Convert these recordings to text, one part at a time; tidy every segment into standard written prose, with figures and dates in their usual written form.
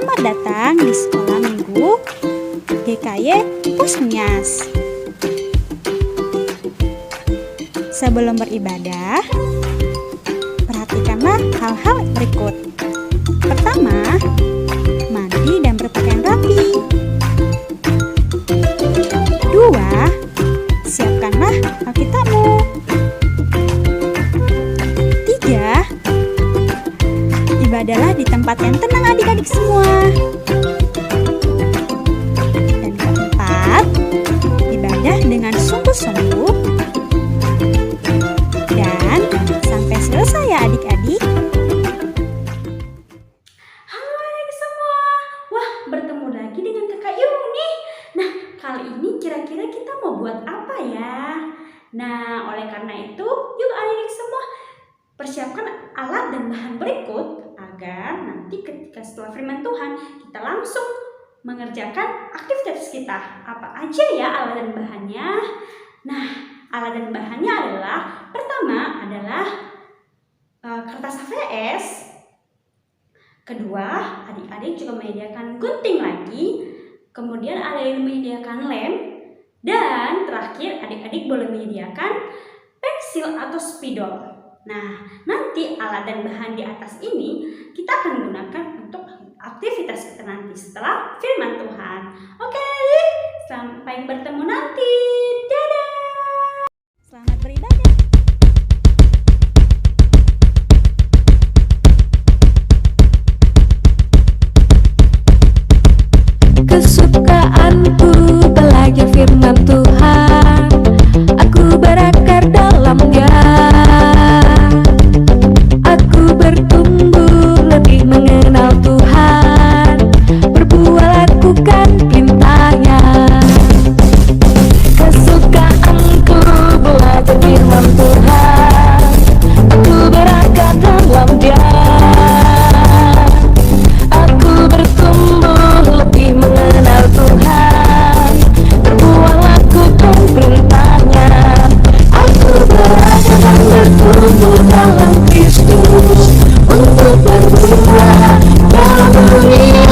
Selamat datang di Sekolah Minggu GKY Pusnias. Sebelum beribadah, perhatikanlah hal-hal berikut. Pertama, mandi dan berpakaian rapi. Dua, siapkanlah Alkitabmu. Tiga, ibadahlah di tempat yang tenang adik-adik semua. Dan keempat, ibadah dengan sungguh-sungguh. Dan sampai selesai ya adik-adik. Halo adik semua. Wah, bertemu lagi dengan Kakak Yung nih. Nah, kali ini kira-kira kita mau buat apa ya? Nah, oleh karena itu, yuk adik-adik semua persiapkan alat dan bahan berikut agar nanti ketika setelah firman Tuhan kita langsung mengerjakan aktivitas kita. Apa aja ya alat dan bahannya? Nah, alat dan bahannya adalah pertama adalah kertas HVS. Kedua, adik-adik juga menyediakan gunting lagi. Kemudian ada yang menyediakan lem. Dan terakhir, adik-adik boleh menyediakan pensil atau spidol. Nah, nanti alat dan bahan di atas ini kita akan gunakan untuk aktivitas kita nanti setelah firman Tuhan. Oke, sampai bertemu nanti. Dadah! Selamat beribadah. Kesukaanku belajar firman Tuhan, aku berakar dalamnya. Aku bertumbuh lebih mengenal Tuhan, berbuat lakukan perintahnya. Kesukaanku belajar firman Tuhan, aku berakar dalam Dia. Aku bertumbuh lebih mengenal Tuhan, berbuat lakukan perintahnya. Aku belajar dan bertumbuh dalam Kristus untuk berbuah dalam dunia.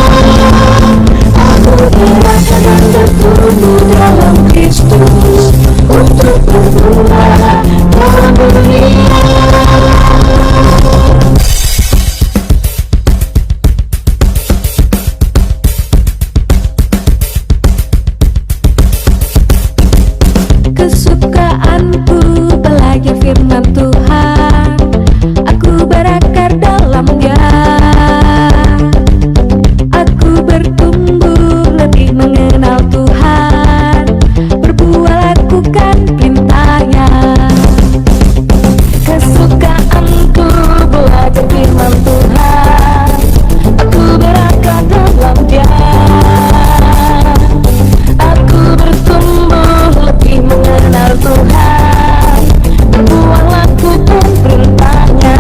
Aku belajar dan bertumbuh dalam Kristus untuk berbuah dalam dunia. Kesukaanku belajar firman Tuhan, aku berakar dalam Dia. Aku bertumbuh lebih mengenal Tuhan, berbuat lakukan perintahnya. Kesukaanku belajar firman Tuhan, aku berakar dalam Dia. Aku bertumbuh lebih mengenal Tuhan, berbuat lakukan perintahnya.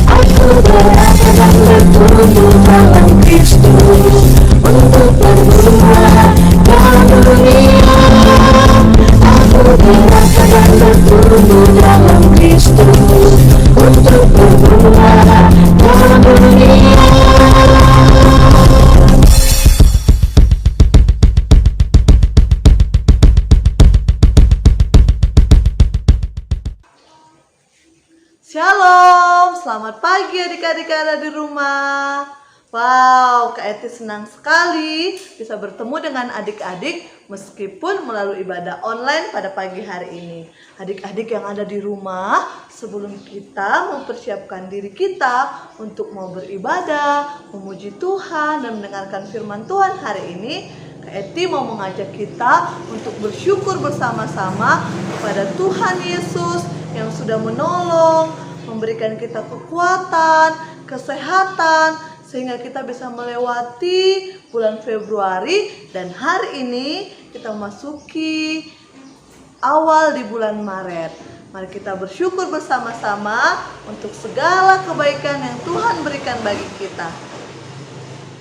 Aku belajar dan bertumbuh dalam Kristus untuk berbuah dalam dunia. Aku belajar dan bertumbuh dalam Kristus untuk berbuah dalam dunia. Shalom, selamat pagi adik-adik yang ada di rumah. Wow, Kak Eti senang sekali bisa bertemu dengan adik-adik meskipun melalui ibadah online pada pagi hari ini. Adik-adik yang ada di rumah, sebelum kita mempersiapkan diri kita untuk mau beribadah, memuji Tuhan dan mendengarkan firman Tuhan hari ini, Kak Eti mau mengajak kita untuk bersyukur bersama-sama kepada Tuhan Yesus yang sudah menolong, memberikan kita kekuatan, kesehatan, sehingga kita bisa melewati bulan Februari dan hari ini kita memasuki awal di bulan Maret. Mari kita bersyukur bersama-sama untuk segala kebaikan yang Tuhan berikan bagi kita.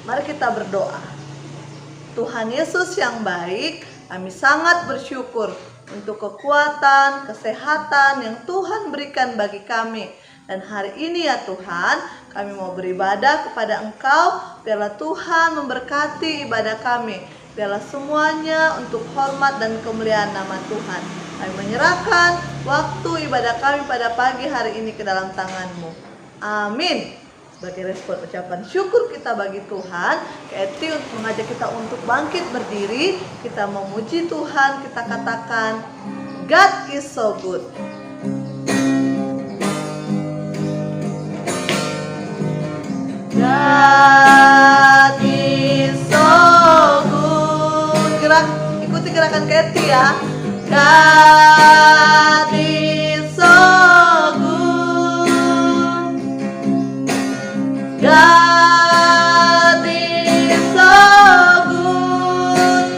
Mari kita berdoa. Tuhan Yesus yang baik, kami sangat bersyukur untuk kekuatan, kesehatan yang Tuhan berikan bagi kami. Dan hari ini ya Tuhan, Kami mau beribadah kepada Engkau. Biarlah Tuhan memberkati ibadah kami. Biarlah semuanya untuk hormat dan kemuliaan nama Tuhan. Kami menyerahkan waktu ibadah kami pada pagi hari ini ke dalam tangan-Mu. Amin. Sebagai respon ucapan syukur kita bagi Tuhan, Eti untuk mengajak kita untuk bangkit berdiri. Kita memuji Tuhan, kita katakan, God is so good. God is so good. Ikuti gerakan Eti ya. God is so good. God is so good.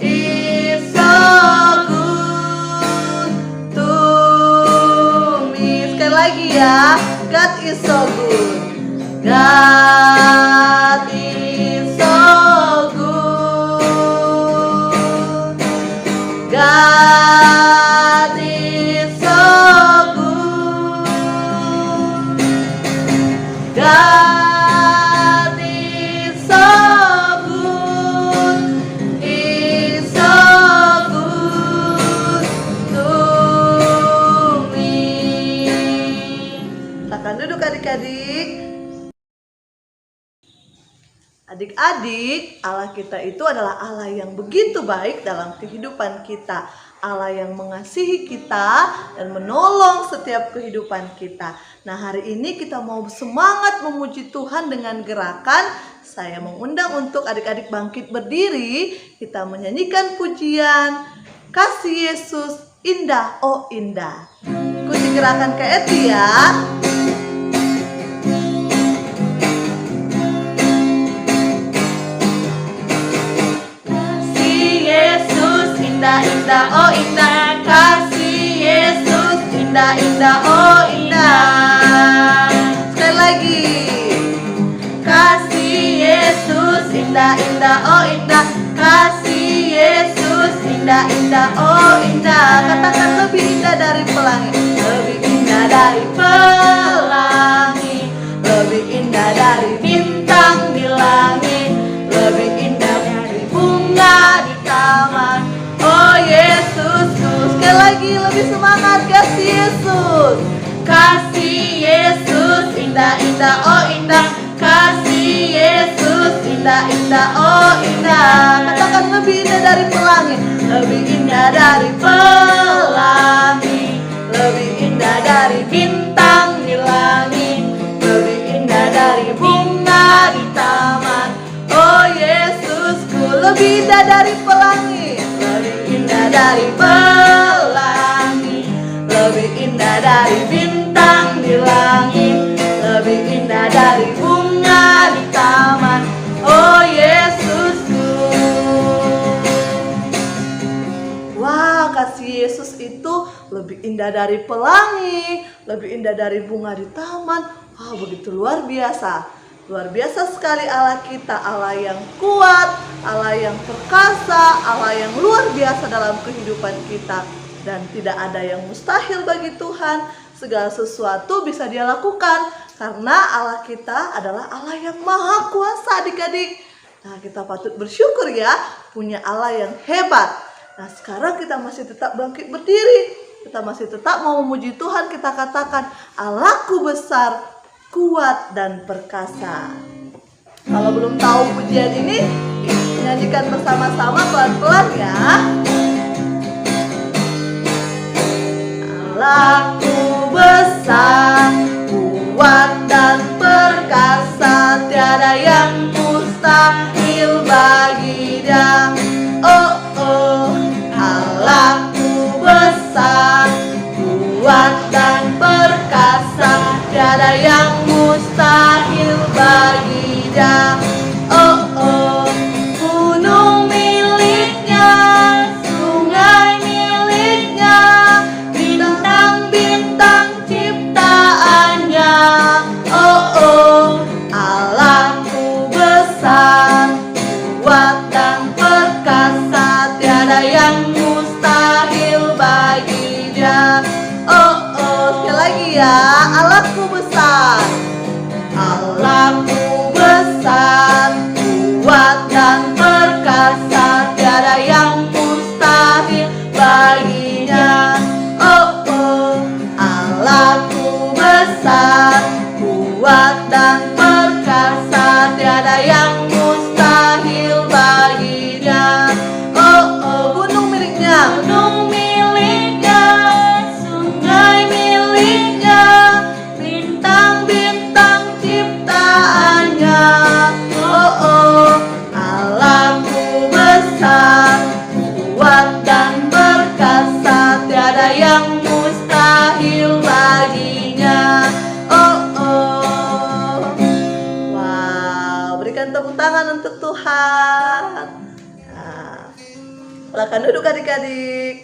Is so good to me. Sekali lagi ya. God is so good. God is so good. God is so good. God is so good. Is so good to me. Silakan duduk adik-adik. Adik-adik, Allah kita itu adalah Allah yang begitu baik dalam kehidupan kita. Allah yang mengasihi kita dan menolong setiap kehidupan kita. Nah, hari ini kita mau semangat memuji Tuhan dengan gerakan. Saya mengundang untuk adik-adik bangkit berdiri. Kita menyanyikan pujian Kasih Yesus Indah Oh Indah. Ikuti gerakan Kak Eti ya. Indah, indah, oh indah, kasih Yesus, indah, indah, oh indah. Sekali lagi, kasih Yesus, indah, indah, oh indah, kasih Yesus, indah, indah, oh indah. Katakan lebih indah dari pelangi, lebih indah dari pelangi, lebih indah dari bintang di langit, lebih indah dari bunga di taman. Oh Yesusku, sekali lagi lebih semangat. Kasih Yesus, kasih Yesus, indah indah oh indah, kasih Yesus, indah indah oh indah. Katakan lebih indah dari pelangi, lebih indah dari pelangi, lebih indah dari bintang di langit, lebih indah dari bunga di taman. Oh Yesusku, lebih indah dari pelangi, lebih indah dari pelangi, lebih indah dari bintang di langit, lebih indah dari bunga di taman. Oh Yesusku. Wah, kasih Yesus itu lebih indah dari pelangi, lebih indah dari bunga di taman. Wah, begitu luar biasa. Luar biasa sekali Allah kita, Allah yang kuat, Allah yang perkasa, Allah yang luar biasa dalam kehidupan kita. Dan tidak ada yang mustahil bagi Tuhan, segala sesuatu bisa Dia lakukan. Karena Allah kita adalah Allah yang maha kuasa adik-adik. Nah, kita patut bersyukur ya, punya Allah yang hebat. Nah, sekarang kita masih tetap bangkit berdiri, kita masih tetap mau memuji Tuhan, kita katakan Allahku besar, kuat dan perkasa. Kalau belum tahu pujian ini, nyanyikan bersama-sama pelan-pelan ya. Allahku besar, kuat dan perkasa, tiada yang mustahil bagi Dia. Oh oh, Allahku besar, kuat dan perkasa, tiada yang mustahil bagi Dia. Oh oh, gunung miliknya, sungai miliknya, bintang-bintang ciptaannya. Oh oh, Allahku besar, kuat dan perkasa, tiada yang mustahil bagi Dia. Oh oh, sekali lagi ya, Allahku besar, berikan tepuk tangan untuk Tuhan. Nah, silakan duduk adik-adik.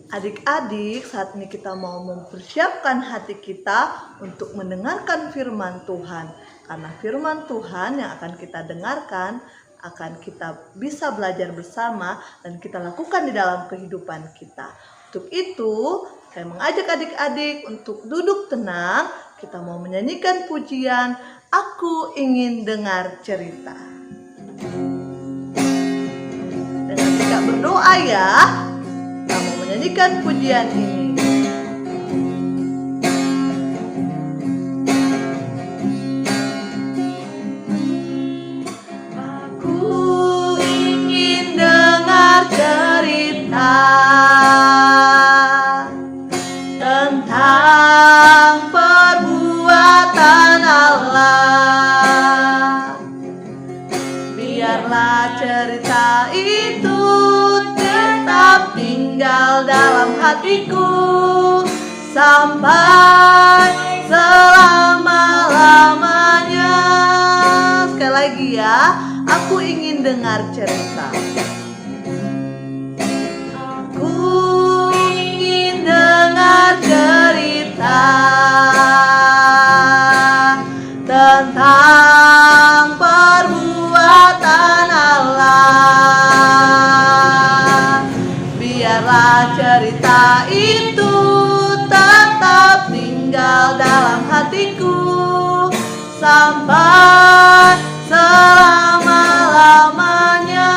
Adik-adik, saat ini kita mau mempersiapkan hati kita untuk mendengarkan firman Tuhan. Karena firman Tuhan yang akan kita dengarkan, akan kita bisa belajar bersama dan kita lakukan di dalam kehidupan kita. Untuk itu, saya mengajak adik-adik untuk duduk tenang. Kita mau menyanyikan pujian, Aku Ingin Dengar Cerita. Dengan kita berdoa ya. Menyanyikan pujian ini. Aku ingin dengar cerita tentang perbuatan Allah. Biarlah cerita itu tetap tinggal dalam hatiku sampai selama-lamanya. Sekali lagi ya, aku ingin dengar cerita. Aku ingin dengar cerita tentang perbuatan Allah. Biarlah cerita itu tetap tinggal dalam hatiku sampai selama-lamanya.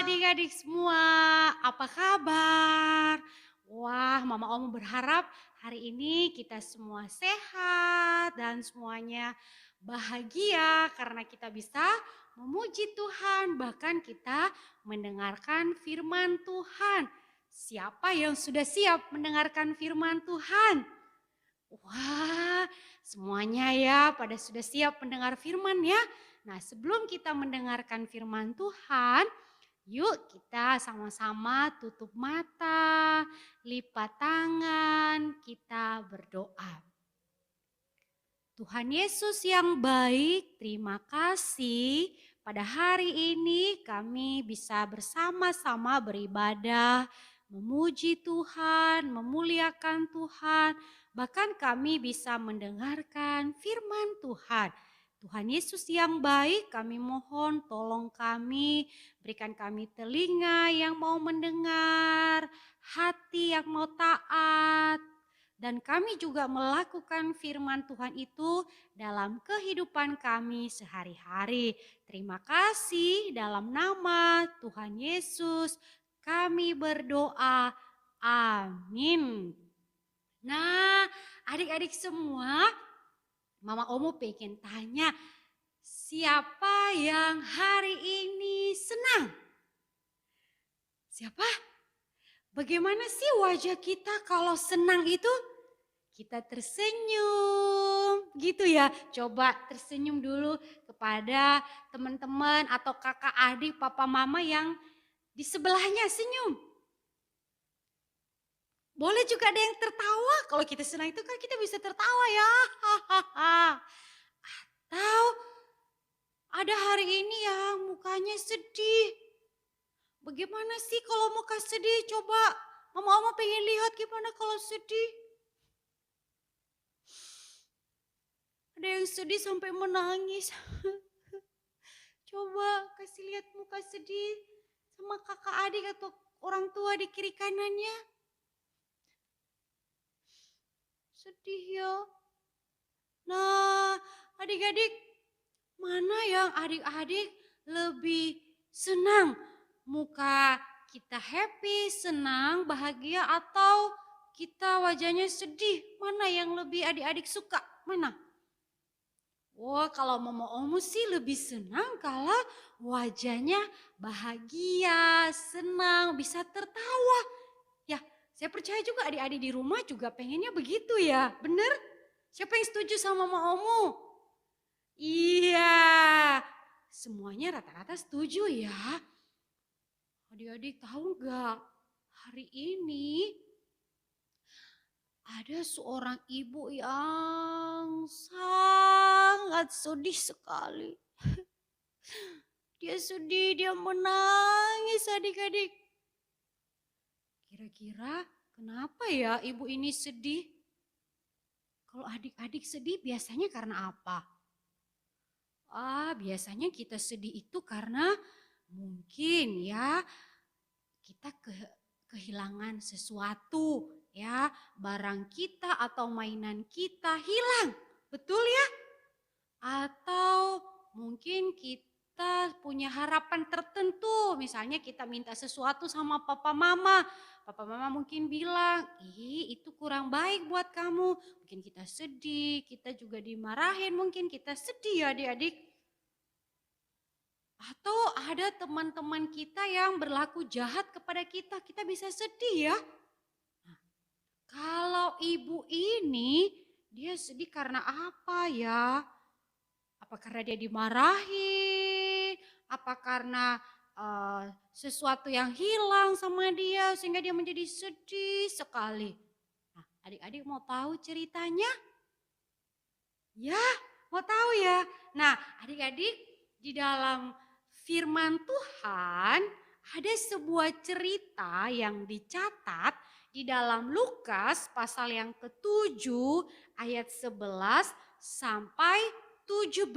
Adik-adik semua, apa kabar? Wah, Mama Omu berharap hari ini kita semua sehat dan semuanya bahagia karena kita bisa memuji Tuhan, bahkan kita mendengarkan firman Tuhan. Siapa yang sudah siap mendengarkan firman Tuhan? Wah, semuanya ya pada sudah siap mendengar firman ya. Nah, sebelum kita mendengarkan firman Tuhan, yuk kita sama-sama tutup mata, lipat tangan, kita berdoa. Tuhan Yesus yang baik, terima kasih pada hari ini kami bisa bersama-sama beribadah, memuji Tuhan, memuliakan Tuhan, bahkan kami bisa mendengarkan firman Tuhan. Tuhan Yesus yang baik, kami mohon tolong kami, berikan kami telinga yang mau mendengar, hati yang mau taat, dan kami juga melakukan firman Tuhan itu dalam kehidupan kami sehari-hari. Terima kasih dalam nama Tuhan Yesus kami berdoa. Amin. Nah, adik-adik semua, Mama Omu pengen tanya, siapa yang hari ini senang? Siapa? Bagaimana sih wajah kita kalau senang itu? Kita tersenyum gitu ya. Coba tersenyum dulu kepada teman-teman atau kakak adik papa mama yang di sebelahnya, senyum. Boleh juga ada yang tertawa. Kalau kita senang itu kan kita bisa tertawa ya. Atau ada hari ini yang mukanya sedih. Bagaimana sih kalau muka sedih? Coba mama pengen lihat gimana kalau sedih. Ada yang sedih sampai menangis. Coba kasih lihat muka sedih sama kakak adik atau orang tua di kiri kanannya. Sedih ya. Nah, adik-adik, mana yang adik-adik lebih senang? Muka kita happy, senang, bahagia, atau kita wajahnya sedih? Mana yang lebih adik-adik suka? Mana? Wah, kalau Mama Omu sih lebih senang kalau wajahnya bahagia, senang, bisa tertawa. Ya, saya percaya juga adik-adik di rumah juga pengennya begitu ya, bener? Siapa yang setuju sama Mama Omu? Iya, semuanya rata-rata setuju ya. Adik-adik tahu gak, hari ini ada seorang ibu yang sangat sedih sekali. Dia sedih, dia menangis adik-adik. Kira-kira kenapa ya ibu ini sedih? Kalau adik-adik sedih biasanya karena apa? Biasanya kita sedih itu karena mungkin ya kita kehilangan sesuatu ya, barang kita atau mainan kita hilang. Betul ya? Atau mungkin kita punya harapan tertentu, misalnya kita minta sesuatu sama papa mama. Papa mama mungkin bilang, itu kurang baik buat kamu. Mungkin kita sedih, kita juga dimarahin, mungkin kita sedih ya adik-adik. Atau ada teman-teman kita yang berlaku jahat kepada kita, kita bisa sedih ya. Nah, kalau ibu ini, dia sedih karena apa ya? Apa karena dia dimarahi? Apa karena sesuatu yang hilang sama dia sehingga dia menjadi sedih sekali? Nah, adik-adik mau tahu ceritanya? Ya, mau tahu ya? Nah, adik-adik di dalam firman Tuhan ada sebuah cerita yang dicatat di dalam Lukas pasal yang ke-7 ayat 11 sampai 17.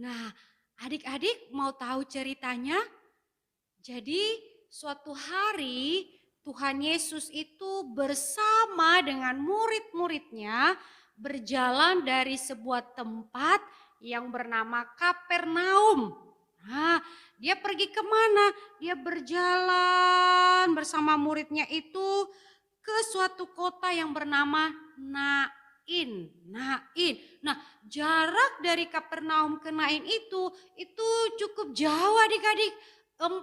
Nah, adik-adik mau tahu ceritanya? Jadi suatu hari Tuhan Yesus itu bersama dengan murid-muridnya berjalan dari sebuah tempat yang bernama Kapernaum. Nah, dia pergi kemana? Dia berjalan bersama muridnya itu ke suatu kota yang bernama Nain. Nah, jarak dari Kapernaum ke Nain itu cukup jauh adik-adik, 40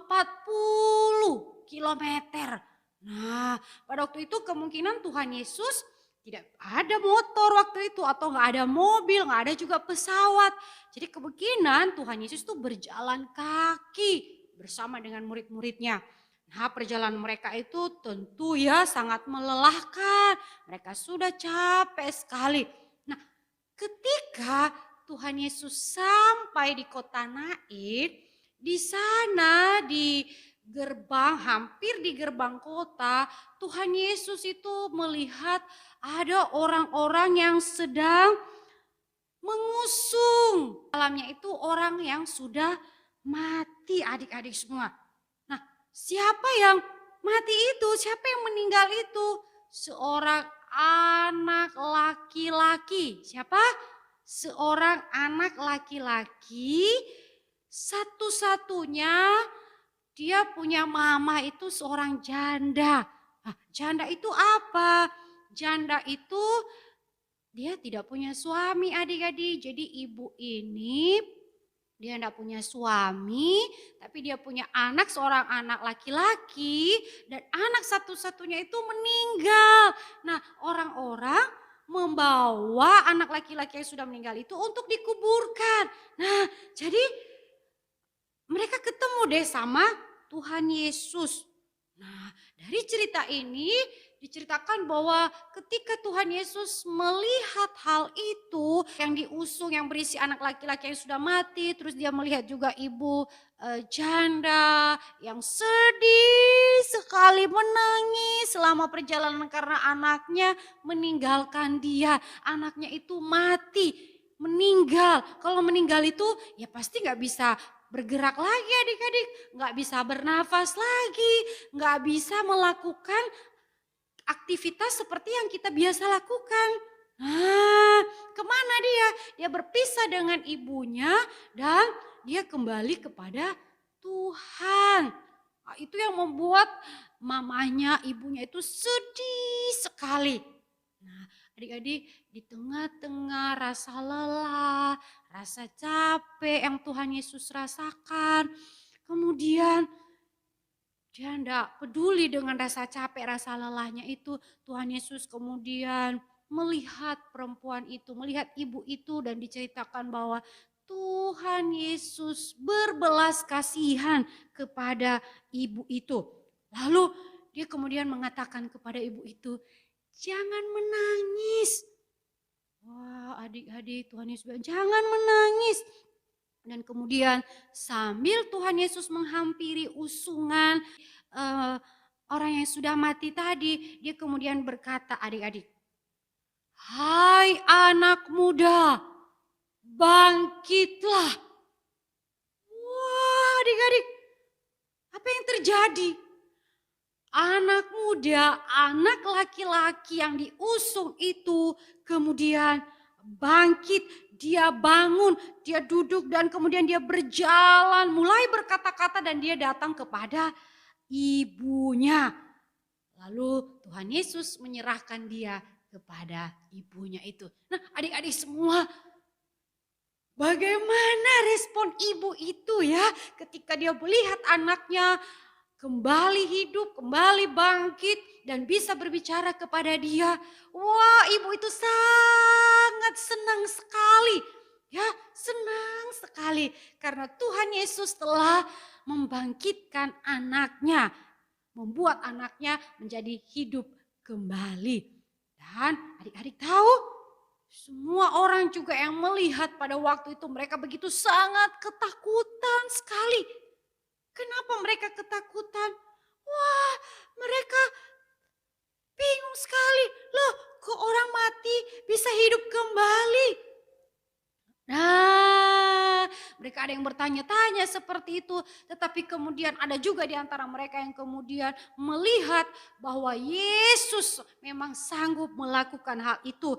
kilometer. Nah, pada waktu itu kemungkinan Tuhan Yesus tidak ada motor waktu itu atau nggak ada mobil, nggak ada juga pesawat. Jadi kemungkinan Tuhan Yesus itu berjalan kaki bersama dengan murid-muridnya. Nah, perjalanan mereka itu tentu ya sangat melelahkan. Mereka sudah capek sekali. Nah, ketika Tuhan Yesus sampai di kota Nain, di sana di gerbang, hampir di gerbang kota, Tuhan Yesus itu melihat ada orang-orang yang sedang mengusung. Dalamnya itu orang yang sudah mati adik-adik semua. Nah, siapa yang mati itu? Siapa yang meninggal itu? Seorang anak laki-laki. Siapa? Seorang anak laki-laki, satu-satunya dia punya mama itu seorang janda. Nah, janda itu apa? Janda itu dia tidak punya suami adik-adik. Jadi ibu ini dia tidak punya suami, tapi dia punya anak, seorang anak laki-laki, dan anak satu-satunya itu meninggal. Nah, orang-orang membawa anak laki-laki yang sudah meninggal itu untuk dikuburkan. Nah, jadi mereka ketemu deh sama Tuhan Yesus. Nah, dari cerita ini diceritakan bahwa ketika Tuhan Yesus melihat hal itu yang diusung yang berisi anak laki-laki yang sudah mati, terus dia melihat juga ibu janda yang sedih sekali menangis selama perjalanan karena anaknya meninggalkan dia. Anaknya itu mati, meninggal. Kalau meninggal itu ya pasti nggak bisa bergerak lagi adik-adik, nggak bisa bernafas lagi, nggak bisa melakukan aktivitas seperti yang kita biasa lakukan. Nah, kemana dia? Dia berpisah dengan ibunya dan dia kembali kepada Tuhan. Nah, itu yang membuat mamanya, ibunya itu sedih sekali. Nah, adik-adik, di tengah-tengah rasa lelah, rasa capek yang Tuhan Yesus rasakan, kemudian dia tidak peduli dengan rasa capek, rasa lelahnya itu. Tuhan Yesus kemudian melihat perempuan itu, melihat ibu itu, dan diceritakan bahwa Tuhan Yesus berbelas kasihan kepada ibu itu. Lalu dia kemudian mengatakan kepada ibu itu, jangan menangis. Wah, adik-adik, Tuhan Yesus bilang, jangan menangis. Dan kemudian sambil Tuhan Yesus menghampiri usungan orang yang sudah mati tadi, dia kemudian berkata, adik-adik, hai anak muda, bangkitlah. Wah, adik-adik, apa yang terjadi? Anak muda, anak laki-laki yang diusung itu kemudian bangkit, dia bangun, dia duduk dan kemudian dia berjalan, mulai berkata-kata dan dia datang kepada ibunya. Lalu Tuhan Yesus menyerahkan dia kepada ibunya itu. Nah, adik-adik semua, bagaimana respon ibu itu ya ketika dia melihat anaknya kembali hidup, kembali bangkit dan bisa berbicara kepada dia. Wah, ibu itu sangat senang sekali. Ya, senang sekali karena Tuhan Yesus telah membangkitkan anaknya, membuat anaknya menjadi hidup kembali. Dan adik-adik tahu, semua orang juga yang melihat pada waktu itu mereka begitu sangat ketakutan sekali. Kenapa mereka ketakutan? Wah, mereka bingung sekali. Loh, kok orang mati bisa hidup kembali? Nah, mereka ada yang bertanya-tanya seperti itu. Tetapi kemudian ada juga di antara mereka yang kemudian melihat bahwa Yesus memang sanggup melakukan hal itu.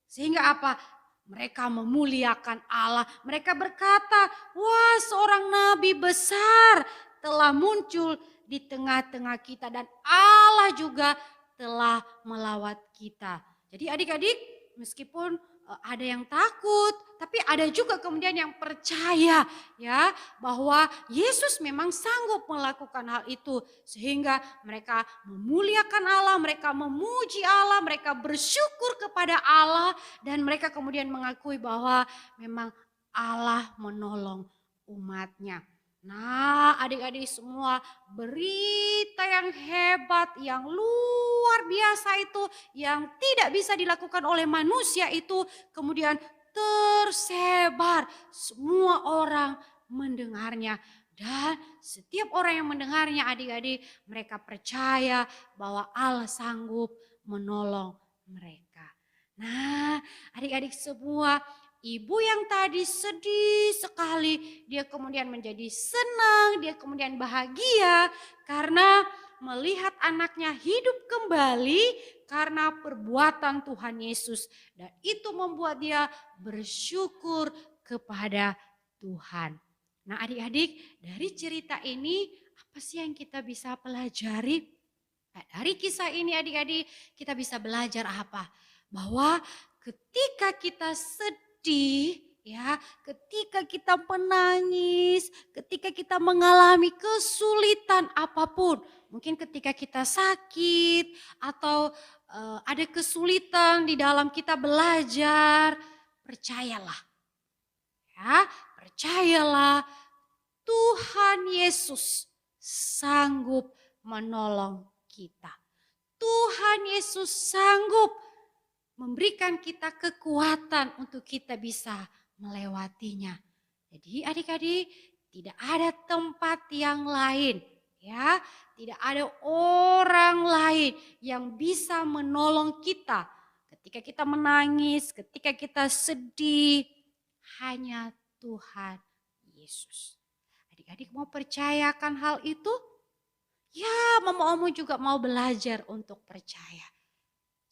Sehingga apa? Mereka memuliakan Allah. Mereka berkata, wah, seorang nabi besar telah muncul di tengah-tengah kita. Dan Allah juga telah melawat kita. Jadi adik-adik, meskipun ada yang takut, tapi ada juga kemudian yang percaya ya bahwa Yesus memang sanggup melakukan hal itu, sehingga mereka memuliakan Allah, mereka memuji Allah, mereka bersyukur kepada Allah dan mereka kemudian mengakui bahwa memang Allah menolong umatnya. Nah, adik-adik semua, berita yang hebat, yang luar biasa itu, yang tidak bisa dilakukan oleh manusia itu, kemudian tersebar. Semua orang mendengarnya. Dan setiap orang yang mendengarnya, adik-adik, mereka percaya bahwa Allah sanggup menolong mereka. Nah, adik-adik semua, ibu yang tadi sedih sekali, dia kemudian menjadi senang, dia kemudian bahagia karena melihat anaknya hidup kembali karena perbuatan Tuhan Yesus. Dan itu membuat dia bersyukur kepada Tuhan. Nah, adik-adik, dari cerita ini apa sih yang kita bisa pelajari? Nah, dari kisah ini adik-adik kita bisa belajar apa? Bahwa ketika kita sedih, ya, ketika kita menangis, ketika kita mengalami kesulitan apapun, mungkin ketika kita sakit atau ada kesulitan di dalam kita belajar, percayalah, ya, percayalah Tuhan Yesus sanggup menolong kita. Tuhan Yesus sanggup memberikan kita kekuatan untuk kita bisa melewatinya. Jadi adik-adik, tidak ada tempat yang lain, ya, tidak ada orang lain yang bisa menolong kita ketika kita menangis, ketika kita sedih, hanya Tuhan Yesus. Adik-adik mau percayakan hal itu? Ya, mama-omu juga mau belajar untuk percaya.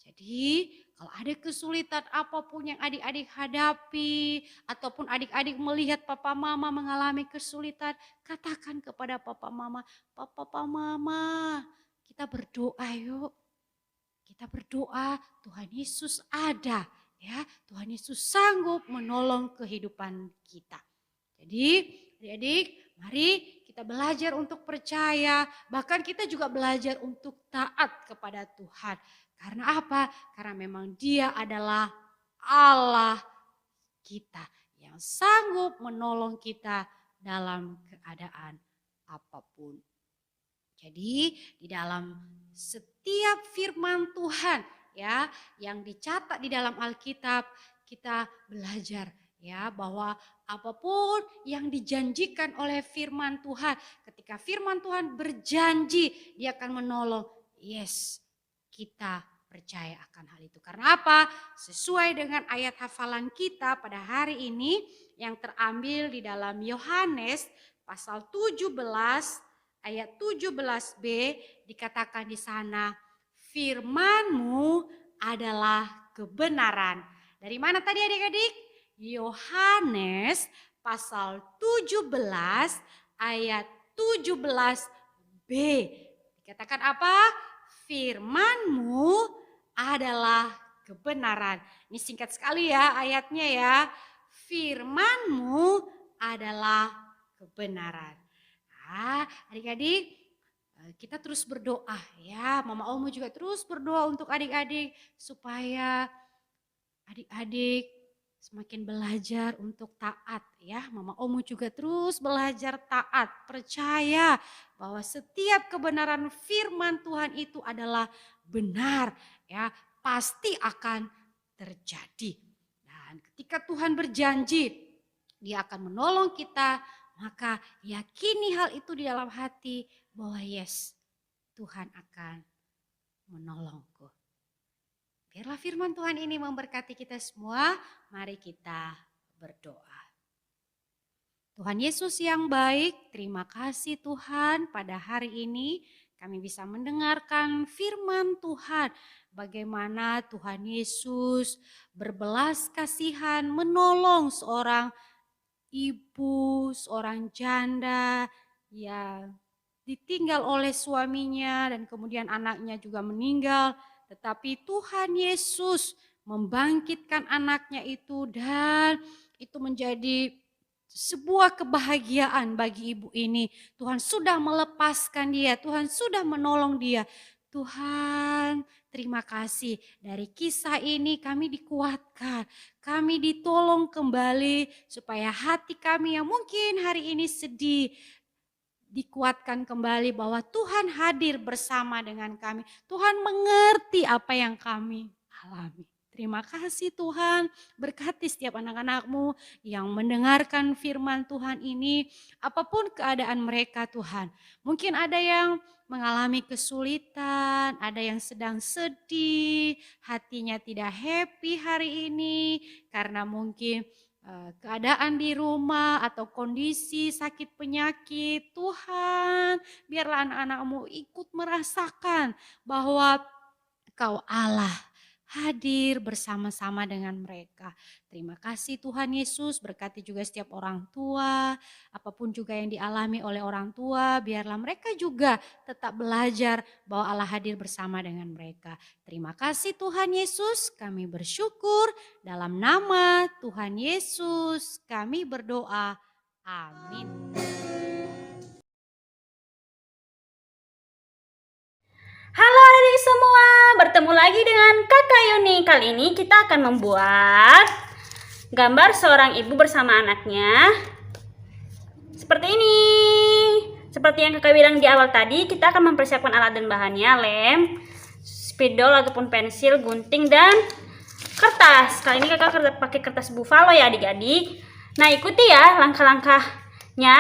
Jadi kalau ada kesulitan apapun yang adik-adik hadapi, ataupun adik-adik melihat papa mama mengalami kesulitan, katakan kepada papa mama, papa mama, kita berdoa yuk. Kita berdoa, Tuhan Yesus ada, ya. Tuhan Yesus sanggup menolong kehidupan kita. Jadi adik-adik, mari kita belajar untuk percaya, bahkan kita juga belajar untuk taat kepada Tuhan. Karena apa? Karena memang Dia adalah Allah kita yang sanggup menolong kita dalam keadaan apapun. Jadi di dalam setiap firman Tuhan ya yang dicatat di dalam Alkitab, kita belajar ya bahwa apapun yang dijanjikan oleh firman Tuhan, ketika firman Tuhan berjanji dia akan menolong. Yes, kita percaya akan hal itu. Karena apa? Sesuai dengan ayat hafalan kita pada hari ini yang terambil di dalam Yohanes pasal 17 ayat 17b, dikatakan di sana, firman-Mu adalah kebenaran. Dari mana tadi adik-adik? Yohanes pasal 17 ayat 17b. Dikatakan apa? Firman-Mu adalah kebenaran. Ini singkat sekali ya ayatnya ya. Firman-Mu adalah kebenaran. Nah, adik-adik, kita terus berdoa ya. Mama Omo juga terus berdoa untuk adik-adik supaya adik-adik semakin belajar untuk taat ya. Mama Omo juga terus belajar taat, percaya bahwa setiap kebenaran firman Tuhan itu adalah benar ya, pasti akan terjadi. Dan ketika Tuhan berjanji dia akan menolong kita, maka yakini hal itu di dalam hati bahwa yes, Tuhan akan menolongku. Biarlah firman Tuhan ini memberkati kita semua. Mari kita berdoa. Tuhan Yesus yang baik, terima kasih Tuhan pada hari ini kami bisa mendengarkan firman Tuhan. Bagaimana Tuhan Yesus berbelas kasihan menolong seorang ibu, seorang janda yang ditinggal oleh suaminya dan kemudian anaknya juga meninggal. Tetapi Tuhan Yesus membangkitkan anaknya itu dan itu menjadi sebuah kebahagiaan bagi ibu ini. Tuhan sudah melepaskan dia, Tuhan sudah menolong dia. Tuhan, terima kasih dari kisah ini kami dikuatkan, kami ditolong kembali supaya hati kami yang mungkin hari ini sedih, dikuatkan kembali bahwa Tuhan hadir bersama dengan kami. Tuhan mengerti apa yang kami alami. Terima kasih Tuhan, berkati setiap anak-anak-Mu yang mendengarkan firman Tuhan ini. Apapun keadaan mereka Tuhan. Mungkin ada yang mengalami kesulitan, ada yang sedang sedih, hatinya tidak happy hari ini. Karena mungkin keadaan di rumah atau kondisi sakit penyakit. Tuhan, biarlah anak-anak-Mu ikut merasakan bahwa Kau Allah hadir bersama-sama dengan mereka. Terima kasih Tuhan Yesus, berkati juga setiap orang tua, apapun juga yang dialami oleh orang tua, biarlah mereka juga tetap belajar bahwa Allah hadir bersama dengan mereka. Terima kasih Tuhan Yesus, kami bersyukur dalam nama Tuhan Yesus kami berdoa. Amin. Halo adik-adik semua, bertemu lagi dengan Kakak Yuni. Kali ini kita akan membuat gambar seorang ibu bersama anaknya. Seperti ini. Seperti yang Kakak bilang di awal tadi, kita akan mempersiapkan alat dan bahannya, lem, spidol ataupun pensil, gunting, dan kertas. Kali ini Kakak pakai kertas buffalo ya adik-adik. Nah, ikuti ya langkah-langkahnya.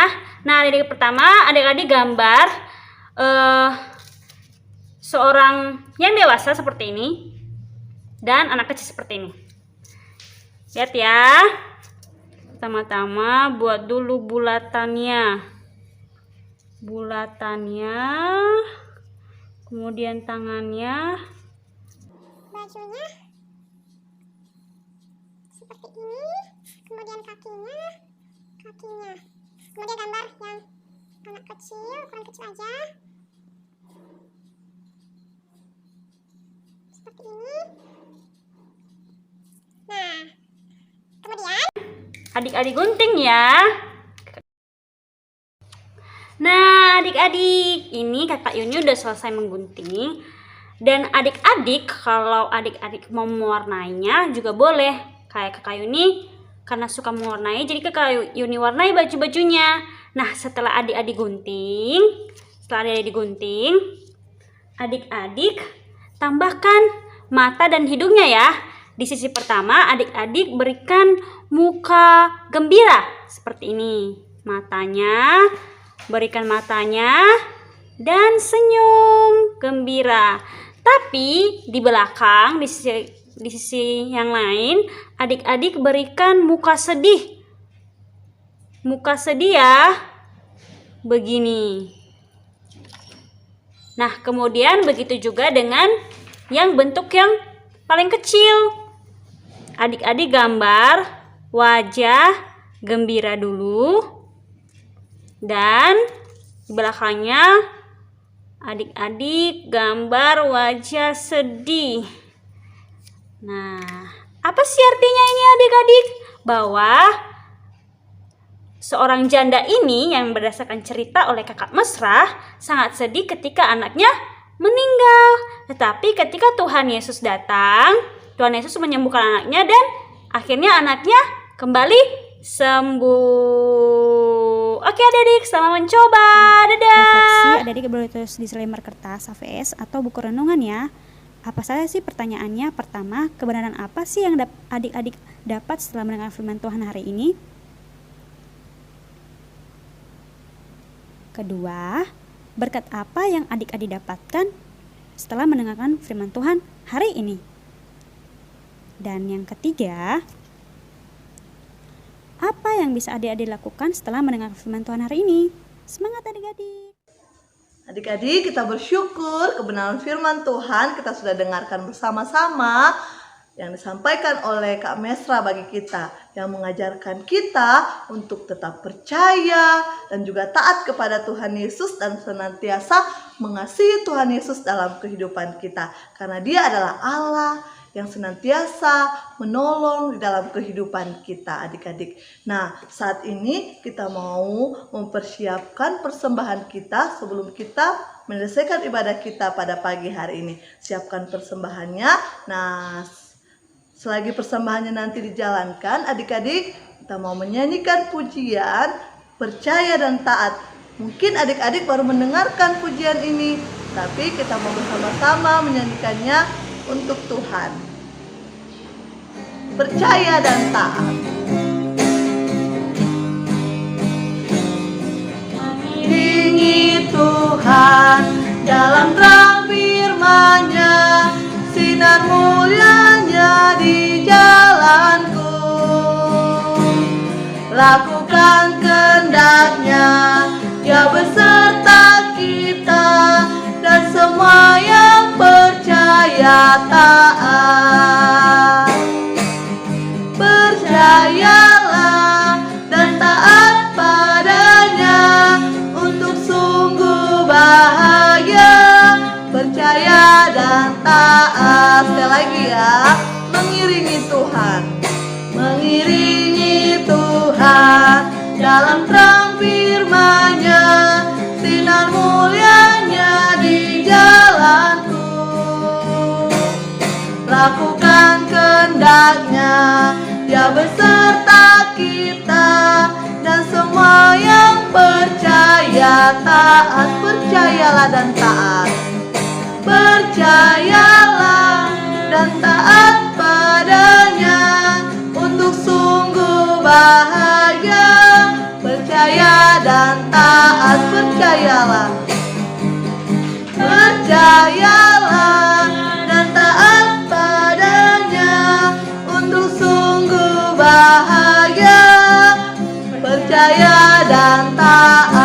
Nah, adik-adik pertama, adik-adik gambar seorang yang dewasa seperti ini dan anak kecil seperti ini. Lihat ya. Pertama-tama buat dulu bulatannya. Kemudian tangannya. Bajunya seperti ini, kemudian kakinya. Kemudian gambar yang anak kecil, ukuran kecil aja. Seperti ini. Nah, kemudian Adik-adik gunting ya. Nah, adik-adik, ini Kakak Yuni udah selesai menggunting. Dan adik-adik, kalau adik-adik mau mewarnainya juga boleh. Kayak Kakak Yuni, karena suka mewarnai, jadi Kakak Yuni warnai baju-bajunya. Nah, setelah adik-adik gunting, adik-adik tambahkan mata dan hidungnya ya. Di sisi pertama, adik-adik berikan muka gembira seperti ini. Matanya, berikan matanya dan senyum gembira. Tapi di belakang, di sisi yang lain, adik-adik berikan muka sedih. Muka sedih ya, begini. Nah, kemudian begitu juga dengan yang bentuk yang paling kecil. Adik-adik gambar wajah gembira dulu. Dan di belakangnya adik-adik gambar wajah sedih. Nah, apa sih artinya ini adik-adik? Bahwa seorang janda ini yang berdasarkan cerita oleh kakak Mesrah sangat sedih ketika anaknya meninggal. Tetapi ketika Tuhan Yesus datang, Tuhan Yesus menyembuhkan anaknya dan akhirnya anaknya kembali sembuh. Oke adik-adik, selamat mencoba. Dadah. Refleksi adik-adik boleh tulis di selembar kertas, HVS, atau buku renungan ya. Apa saja sih pertanyaannya? Pertama, kebenaran apa sih yang adik-adik dapat setelah mendengar firman Tuhan hari ini? Kedua, berkat apa yang adik-adik dapatkan setelah mendengarkan firman Tuhan hari ini? Dan yang ketiga, apa yang bisa adik-adik lakukan setelah mendengar firman Tuhan hari ini? Semangat adik-adik! Adik-adik, kita bersyukur kebenaran firman Tuhan kita sudah dengarkan bersama-sama yang disampaikan oleh Kak Mesrah bagi kita, yang mengajarkan kita untuk tetap percaya dan juga taat kepada Tuhan Yesus dan senantiasa mengasihi Tuhan Yesus dalam kehidupan kita, karena Dia adalah Allah yang senantiasa menolong di dalam kehidupan kita adik-adik. Nah, saat ini kita mau mempersiapkan persembahan kita sebelum kita menyelesaikan ibadah kita pada pagi hari ini. Siapkan persembahannya. Nah, selagi persembahannya nanti dijalankan, adik-adik kita mau menyanyikan pujian percaya dan taat. Mungkin adik-adik baru mendengarkan pujian ini, tapi kita mau bersama-sama menyanyikannya untuk Tuhan. Percaya dan taat. Mengiringi Tuhan dalam terang firman-Nya, sinar mulia-Nya di jalanku. Lakukan kehendak-Nya, Dia beserta kita dan semua yang percaya taat. Percayalah dan taat padanya untuk sungguh bahagia. Percaya dan taat. Sekali lagi ya, mengiringi Tuhan. Mengiringi Tuhan dalam terang firman-Nya, sinar mulia-Nya di jalanku. Lakukan kehendak-Nya, Dia beserta kita dan semua yang percaya taat. Percayalah dan taat. Percayalah dan taat padanya untuk sungguh bahagia. Percaya dan taat. Percayalah. Percayalah dan taat padanya untuk sungguh bahagia. Percaya dan taat.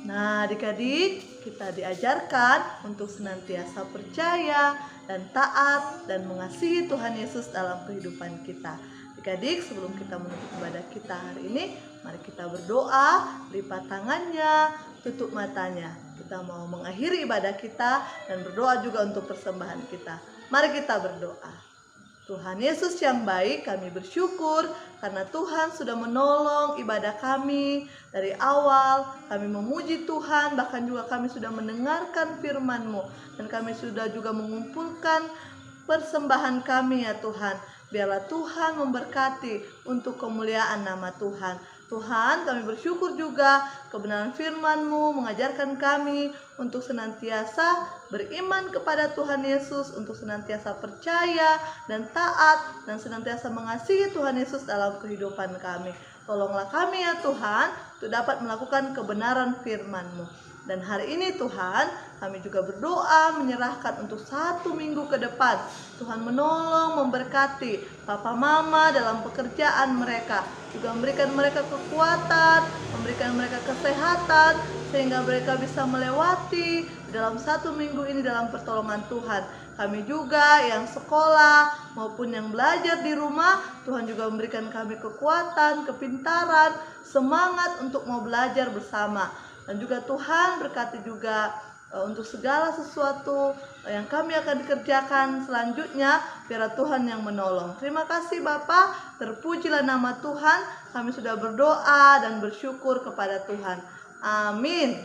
Nah, adik-adik, kita diajarkan untuk senantiasa percaya dan taat dan mengasihi Tuhan Yesus dalam kehidupan kita. Adik-adik, sebelum kita menutup ibadah kita hari ini, mari kita berdoa, lipat tangannya, tutup matanya. Kita mau mengakhiri ibadah kita dan berdoa juga untuk persembahan kita. Mari kita berdoa. Tuhan Yesus yang baik, kami bersyukur karena Tuhan sudah menolong ibadah kami dari awal. Kami memuji Tuhan, bahkan juga kami sudah mendengarkan firman-Mu. Dan kami sudah juga mengumpulkan persembahan kami ya Tuhan. Biarlah Tuhan memberkati untuk kemuliaan nama Tuhan. Tuhan, kami bersyukur juga kebenaran firman-Mu mengajarkan kami untuk senantiasa beriman kepada Tuhan Yesus, untuk senantiasa percaya dan taat, dan senantiasa mengasihi Tuhan Yesus dalam kehidupan kami. Tolonglah kami ya Tuhan, untuk dapat melakukan kebenaran firman-Mu. Dan hari ini Tuhan, kami juga berdoa menyerahkan untuk 1 minggu ke depan. Tuhan menolong, memberkati Papa Mama dalam pekerjaan mereka. Juga memberikan mereka kekuatan, memberikan mereka kesehatan, sehingga mereka bisa melewati dalam 1 minggu ini dalam pertolongan Tuhan. Kami juga yang sekolah maupun yang belajar di rumah, Tuhan juga memberikan kami kekuatan, kepintaran, semangat untuk mau belajar bersama. Dan juga Tuhan berkati juga untuk segala sesuatu yang kami akan kerjakan selanjutnya, biar Tuhan yang menolong. Terima kasih Bapa, terpujilah nama Tuhan. Kami sudah berdoa dan bersyukur kepada Tuhan. Amin.